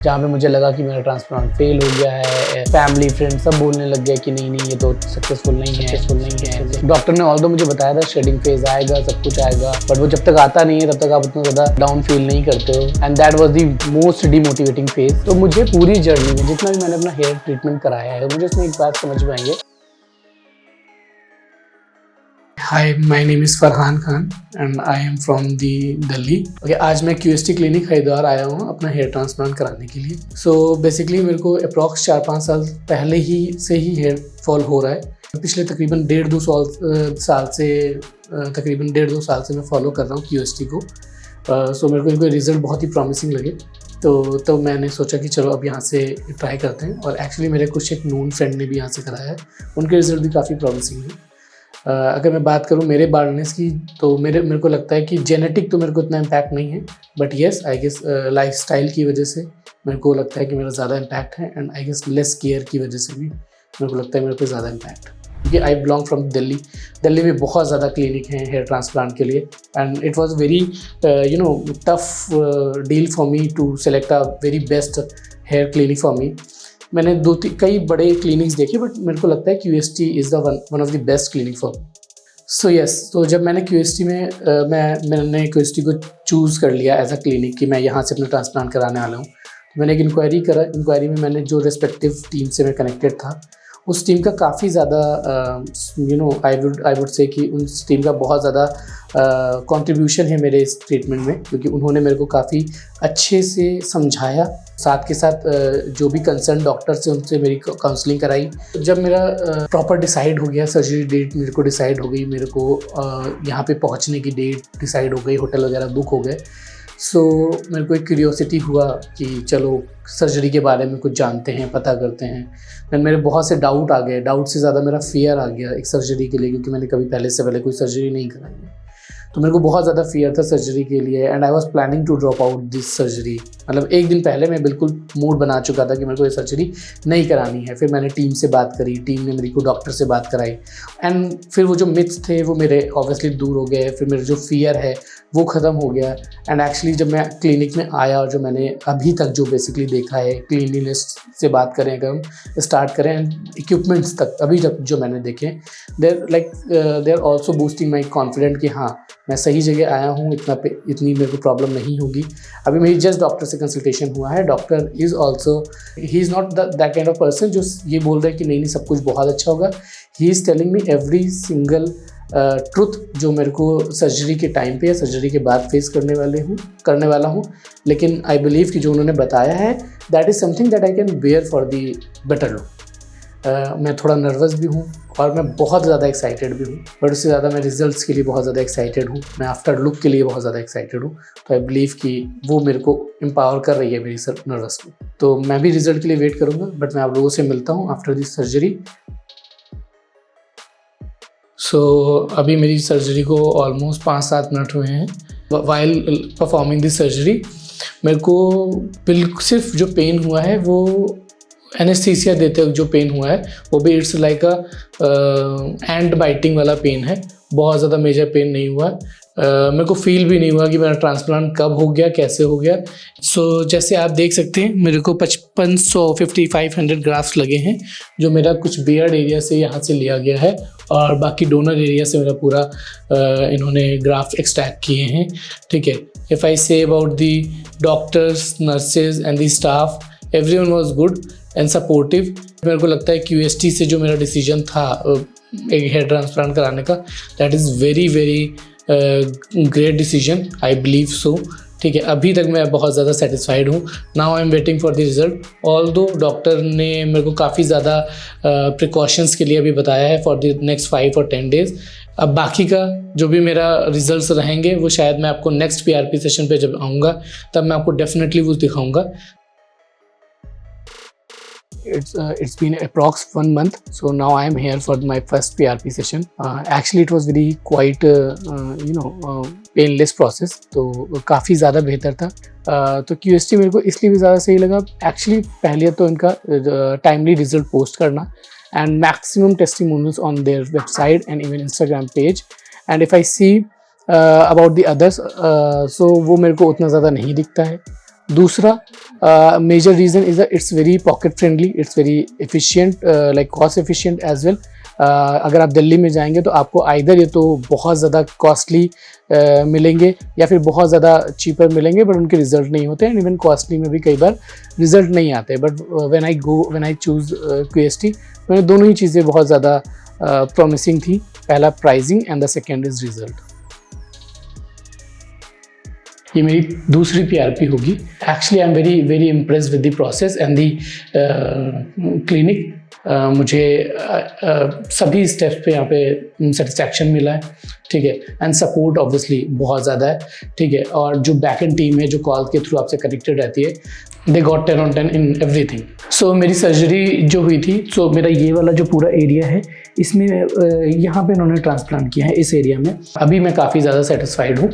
जहाँ पे मुझे लगा कि मेरा ट्रांसप्लांट फेल हो गया है। फैमिली फ्रेंड सब बोलने लग गया कि नहीं ये तो सक्सेसफुल नहीं है। डॉक्टर ने ऑल्दो मुझे बताया था शेडिंग फेज आएगा, सब कुछ आएगा, बट वो जब तक आता नहीं है तब तक आप उतना ज़्यादा डाउन फील नहीं करते हो। And that was the most demotivating phase. तो मुझे पूरी जर्नी में जितना भी मैंने अपना हेयर ट्रीटमेंट कराया है, मुझे उसमें एक बात समझ में आई है। Hi, my name is Farhan Khan and I am from the Delhi. Okay, आज मैं QST क्लिनिक हरिद्वार आया हूँ अपना हेयर ट्रांसप्लांट कराने के लिए। So basically मेरे को अप्रॉक्स 4-5 साल पहले ही से ही हेयर फॉल हो रहा है। पिछले तकरीबन 1.5-2 साल से मैं फॉलो कर रहा हूँ QST को। So मेरे को इनके रिज़ल्ट बहुत ही प्रॉमिसिंग लगे, तो मैंने सोचा कि चलो अब यहाँ से ट्राई करते हैं। और एक्चुअली मेरे कुछ एक नोन फ्रेंड ने भी यहाँ से कराया है, उनके रिज़ल्ट भी काफ़ी प्रॉमिसिंग है। अगर मैं बात करूँ मेरे बाल्डनेस की, तो मेरे को लगता है कि जेनेटिक तो मेरे को इतना इम्पैक्ट नहीं है, but yes I guess lifestyle की वजह से मेरे को लगता है कि मेरा ज़्यादा इम्पैक्ट है। And I guess less care की वजह से भी मेरे को लगता है मेरे पे ज़्यादा इम्पैक्ट है, क्योंकि आई बिलोंग फ्रॉम दिल्ली में बहुत ज़्यादा क्लिनिक हैं हेयर ट्रांसप्लांट के लिए। And it was very tough deal for me to select a very best hair clinic for me. मैंने कई बड़े क्लिनिक्स देखे, बट मेरे को लगता है QST is the one of the best clinic for. So yes, तो जब मैंने QST में मैंने QST को चूज़ कर लिया एज अ क्लिनिक कि मैं यहाँ से अपना ट्रांसप्लांट कराने वाला हूँ, तो मैंने एक इंक्वायरी करा। इंक्वायरी में मैंने जो रेस्पेक्टिव टीम से मैं कनेक्टेड था, उस टीम का काफ़ी ज़्यादा आई वुड से कि उस टीम का बहुत ज़्यादा कंट्रीब्यूशन है मेरे इस ट्रीटमेंट में, क्योंकि उन्होंने मेरे को काफ़ी अच्छे से समझाया। साथ के साथ जो भी कंसर्न डॉक्टर से उनसे मेरी काउंसलिंग कराई। जब मेरा प्रॉपर डिसाइड हो गया, सर्जरी डेट मेरे को डिसाइड हो गई, मेरे को यहाँ पे पहुँचने की डेट डिसाइड हो गई, होटल वगैरह बुक हो गए। सो मेरे को एक क्यूरियोसिटी हुआ कि चलो सर्जरी के बारे में कुछ जानते हैं, पता करते हैं। देन मेरे बहुत से डाउट आ गए, डाउट से ज़्यादा मेरा फियर आ गया एक सर्जरी के लिए, क्योंकि मैंने कभी पहले कोई सर्जरी नहीं कराई है। तो मेरे को बहुत ज़्यादा फियर था सर्जरी के लिए। And I was planning to drop out this surgery. मतलब एक दिन पहले मैं बिल्कुल मूड बना चुका था कि मेरे को ये सर्जरी नहीं करानी है। फिर मैंने टीम से बात करी, टीम ने मेरे को डॉक्टर से बात कराई। एंड फिर वो जो मिथ्स थे वो मेरे ऑब्वियसली दूर हो गए। फिर मेरा जो फियर है वो ख़त्म हो गया। एंड एक्चुअली जब मैं क्लिनिक में आया और जो मैंने अभी तक जो बेसिकली देखा है, क्लीनलीनेस से बात करें, अगर हम स्टार्ट करें इक्विपमेंट्स तक अभी तक जो मैंने देखे, they are also boosting my confident कि हाँ मैं सही जगह आया हूँ, इतनी मेरे को प्रॉब्लम नहीं होगी। अभी मेरी जस्ट डॉक्टर से कंसल्टेशन हुआ है। Doctor is also, he is not that kind of person जो ये बोल रहे हैं कि नहीं सब कुछ बहुत अच्छा होगा। He is telling me every single truth जो मेरे को सर्जरी के टाइम पे या सर्जरी के बाद फेस करने वाला हूँ। लेकिन आई बिलीव कि जो उन्होंने बताया है that is something that I can bear for the better look. मैं थोड़ा नर्वस भी हूँ और मैं बहुत ज़्यादा एक्साइटेड भी हूँ, बट उससे ज़्यादा मैं रिजल्ट्स के लिए बहुत ज़्यादा एक्साइटेड हूँ। मैं आफ्टर लुक के लिए बहुत ज़्यादा एक्साइटेड हूँ। तो आई बिलीव कि वो मेरे को एम्पावर कर रही है मेरी नर्वस को। तो मैं भी रिजल्ट के लिए वेट करूँगा, बट मैं आप लोगों से मिलता हूँ आफ्टर दिस सर्जरी। सो अभी मेरी सर्जरी को ऑलमोस्ट 5-7 मिनट हुए हैं। वाइल परफॉर्मिंग दिस सर्जरी मेरे को बिल्कुल सिर्फ जो पेन हुआ है वो एनेस्थीसिया देते वक्त जो पेन हुआ है वो भी it's like a and biting वाला पेन है। बहुत ज़्यादा मेजर पेन नहीं हुआ। मेरे को फील भी नहीं हुआ कि मेरा ट्रांसप्लांट कब हो गया, कैसे हो गया। सो जैसे आप देख सकते हैं मेरे को 5500 ग्राफ्ट लगे हैं, जो मेरा कुछ बियर्ड एरिया से यहाँ से लिया गया है और बाकी डोनर एरिया से मेरा पूरा इन्होंने ग्राफ्ट एक्सट्रैक्ट किए हैं। ठीक है। If I say about the doctors, nurses and the staff, everyone was good and supportive. मेरे को लगता है QST से जो मेरा डिसीजन था एक हेयर ट्रांसप्लांट कराने का, that is very great decision, I believe so. ठीक है। अभी तक मैं बहुत ज़्यादा सेटिस्फाइड हूँ। Now I am waiting for the result. Although doctor ने मेरे को काफ़ी ज़्यादा प्रिकॉशंस के लिए अभी बताया है फॉर द नेक्स्ट 5 और 10 डेज़। अब बाकी का जो भी मेरा रिजल्ट्स रहेंगे वो शायद मैं आपको नेक्स्ट PRP सेशन पे जब आऊँगा तब मैं आपको डेफिनेटली वो दिखाऊँगा। It's been approx 1 month, so now I am here for my first PRP session. Actually it was very quite painless process, तो काफ़ी ज़्यादा बेहतर था। तो QST मेरे को इसलिए भी ज़्यादा सही लगा। एक्चुअली पहले तो इनका टाइमली रिजल्ट पोस्ट करना and maximum testimonials on their website and even Instagram page. And if I see about the others, so वो मेरे को उतना ज़्यादा नहीं दिखता है। दूसरा major reason is it's very pocket friendly, it's very efficient, like cost efficient as well. अगर आप दिल्ली में जाएंगे तो आपको आइदर ये तो बहुत ज़्यादा कॉस्टली मिलेंगे या फिर बहुत ज़्यादा चीपर मिलेंगे, बट उनके रिजल्ट नहीं होते हैं। इवन कॉस्टली में भी कई बार रिजल्ट नहीं आते। But when I choose QST, मैंने दोनों ही चीज़ें बहुत ज़्यादा प्रॉमिसिंग थी। पहला pricing and the second is result. ये मेरी दूसरी PRP होगी। Actually I am very very impressed with the process and the clinic. मुझे सभी स्टेप्स पे यहाँ पे सेटिस्फैक्शन मिला है, ठीक है। एंड सपोर्ट ऑब्वियसली बहुत ज़्यादा है, ठीक है। और जो बैक एंड टीम है जो कॉल के थ्रू आपसे कनेक्टेड रहती है, they got 10 on 10 in everything. So मेरी सर्जरी जो हुई थी, सो मेरा ये वाला जो पूरा एरिया है, इसमें यहाँ पे इन्होंने ट्रांसप्लांट किया है इस एरिया में। अभी मैं काफ़ी ज़्यादा सेटिस्फाइड हूँ।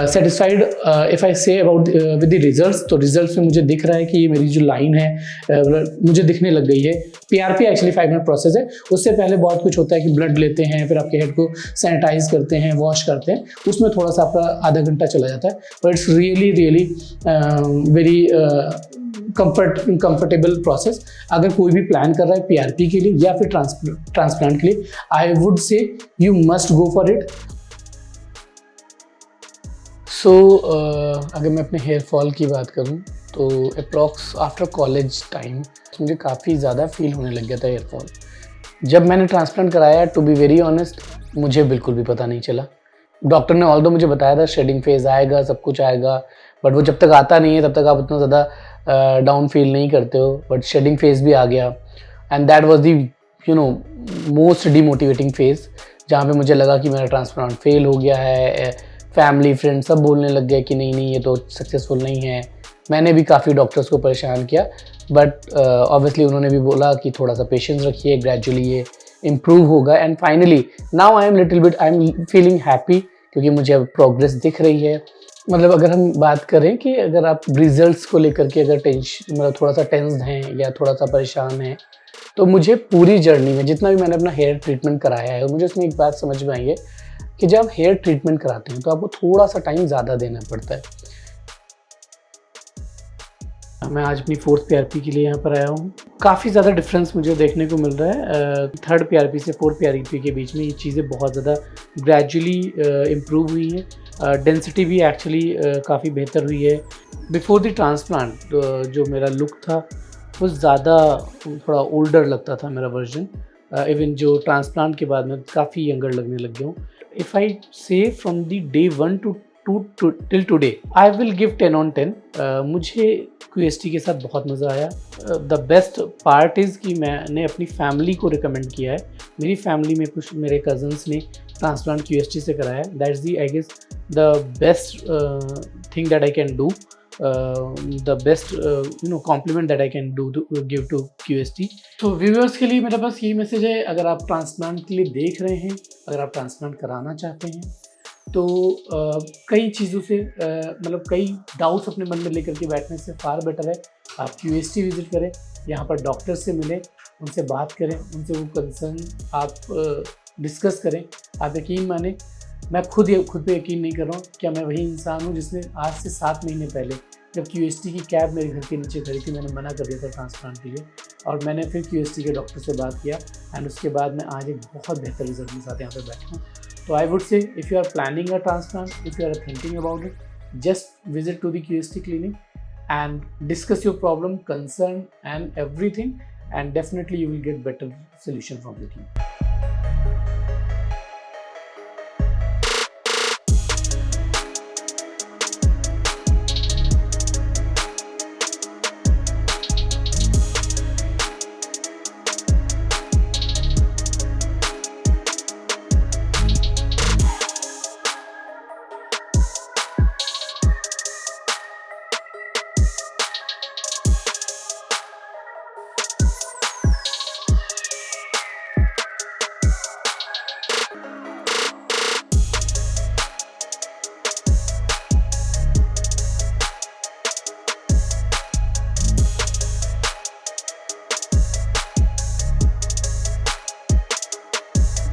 Satisfied if I say about with the results, तो रिजल्ट्स में मुझे दिख रहा है कि ये मेरी जो लाइन है मुझे दिखने लग गई है। PRP एक्चुअली 5 मिनट प्रोसेस है। उससे पहले बहुत कुछ होता है कि ब्लड लेते हैं, फिर आपके हेड को सैनिटाइज करते हैं, वॉश करते हैं, उसमें थोड़ा सा आपका आधा घंटा चला जाता है। But it's really really very comfortable process. अगर कोई भी प्लान कर रहा है PRP के लिए या फिर ट्रांसप्लांट के लिए, I would say you must go for it. So अगर मैं अपने हेयर फॉल की बात करूं तो अप्रॉक्स आफ्टर कॉलेज टाइम मुझे काफ़ी ज़्यादा फील होने लग गया था हेयर फॉल। जब मैंने ट्रांसप्लांट कराया, टू बी वेरी ऑनेस्ट, मुझे बिल्कुल भी पता नहीं चला। डॉक्टर ने ऑल्दो मुझे बताया था शेडिंग फेज आएगा, सब कुछ आएगा, बट वो जब तक आता नहीं है तब तक आप उतना ज़्यादा डाउन फील नहीं करते हो। बट शेडिंग फेज भी आ गया and that was the most demotivating phase, जहाँ पे मुझे लगा कि मेरा ट्रांसप्लांट फेल हो गया है। फैमिली फ्रेंड सब बोलने लग गए कि नहीं ये तो सक्सेसफुल नहीं है। मैंने भी काफ़ी डॉक्टर्स को परेशान किया, बट ऑब्वियसली उन्होंने भी बोला कि थोड़ा सा पेशेंस रखिए, ग्रेजुअली ये इम्प्रूव होगा। And finally now I am feeling happy, क्योंकि मुझे अब प्रोग्रेस दिख रही है। मतलब अगर हम बात करें कि अगर आप रिजल्ट्स को लेकर के अगर मतलब थोड़ा सा टेंस्ड हैं या थोड़ा सा परेशान हैं, तो मुझे पूरी जर्नी में जितना भी मैंने अपना हेयर ट्रीटमेंट कराया है, मुझे उसमें एक बात समझ में आई है कि जब आप हेयर ट्रीटमेंट कराते हैं तो आपको थोड़ा सा टाइम ज़्यादा देना पड़ता है। मैं आज अपनी 4th PRP के लिए यहाँ पर आया हूँ। काफ़ी ज़्यादा डिफरेंस मुझे देखने को मिल रहा है 3rd PRP से 4th PRP के बीच में। ये चीज़ें बहुत ज़्यादा ग्रेजुअली इम्प्रूव हुई हैं। डेंसिटी भी एक्चुअली काफ़ी बेहतर हुई है। बिफोर द ट्रांसप्लांट जो मेरा लुक था वो ज़्यादा थोड़ा ओल्डर लगता था मेरा वर्जन। इवन जो ट्रांसप्लांट के बाद में काफ़ी यंगर लगने लग गया हूँ। इफ़ आई से from the day 1 to till today, I will give 10 on 10। मुझे QST के साथ बहुत मज़ा आया। द बेस्ट पार्ट इज़ कि मैंने अपनी फैमिली को रिकमेंड किया है। मेरी फैमिली में कुछ मेरे कज़न्स ने ट्रांसप्लांट QST से कराया। That's the I guess the best thing that I can do, the best compliment that I can do give to QST। तो व्यूअर्स के लिए मेरा बस यही मैसेज है, अगर आप ट्रांसप्लांट के लिए देख रहे हैं, अगर आप ट्रांसप्लांट कराना चाहते हैं, तो कई चीज़ों से मतलब कई डाउट्स अपने मन में लेकर के बैठने से फार बेटर है आप QST विज़िट करें। यहाँ पर डॉक्टर से मिलें, उनसे बात करें, उनसे वो कंसर्न आप डिस्कस करें। आप यकीन माने, मैं खुद पे यकीन नहीं कर रहा हूँ, क्या मैं वही इंसान हूँ जिसने आज से 7 महीने पहले जब QST की कैब मेरे घर के नीचे खड़ी थी, मैंने मना कर दिया था ट्रांसप्लांट के लिए, और मैंने फिर QST के डॉक्टर से बात किया एंड उसके बाद मैं आज एक बहुत बेहतर रिजल्ट के साथ यहाँ पर बैठा हूँ। So I would say, if you are planning a transplant, if you are thinking about it, just visit to the QST clinic and discuss your problem, concern and everything, and definitely you will get better solution from the team.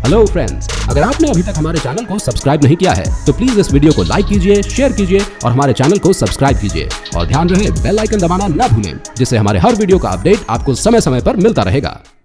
Hello friends, अगर आपने अभी तक हमारे channel को subscribe नहीं किया है तो प्लीज इस वीडियो को लाइक कीजिए, शेयर कीजिए और हमारे चैनल को सब्सक्राइब कीजिए। और ध्यान रहे बेल आइकन दबाना ना भूलें, जिससे हमारे हर वीडियो का अपडेट आपको समय समय पर मिलता रहेगा।